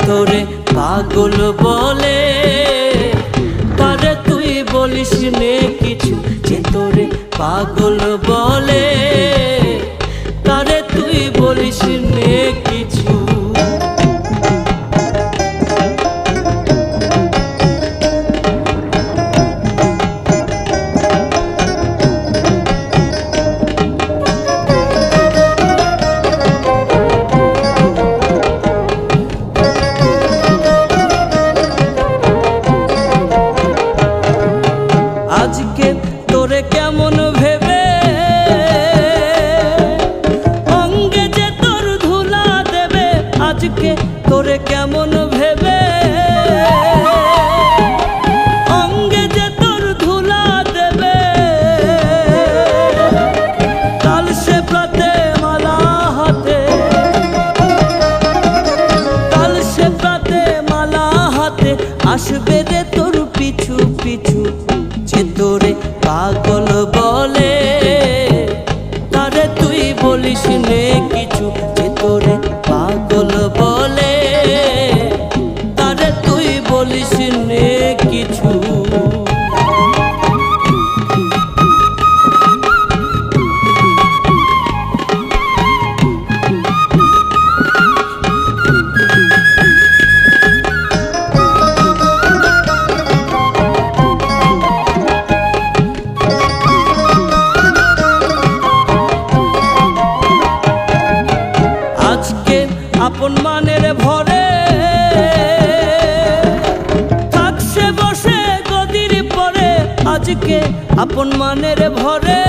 তোরে পাগল বলে, তারে তুই বলিস নে কিছু। যে তোরে পাগল বলে, তারে তুই বলিস নে কিছু। আজকে তোরে কেমন ভেবে অঙ্গে যে তোর ধুলা দেবে, আজকে তোরে কেমন ভেবে অঙ্গে যে তোর ধুলা দেবে। কাল সে প্রাতে মালা হাতে, কাল সে প্রাতে মালা হাতে আসবে রে তোর পিছু পিছু। যে তোরে পাগল বলে, তারে তুই বলিস নে কিছু। যে তোরে পাগল বলে, তারে তুই বলিস নে কিছু। আপন মানের ভরে থাকছে বসে গদির পরে, আজকে আপন মানের ভরে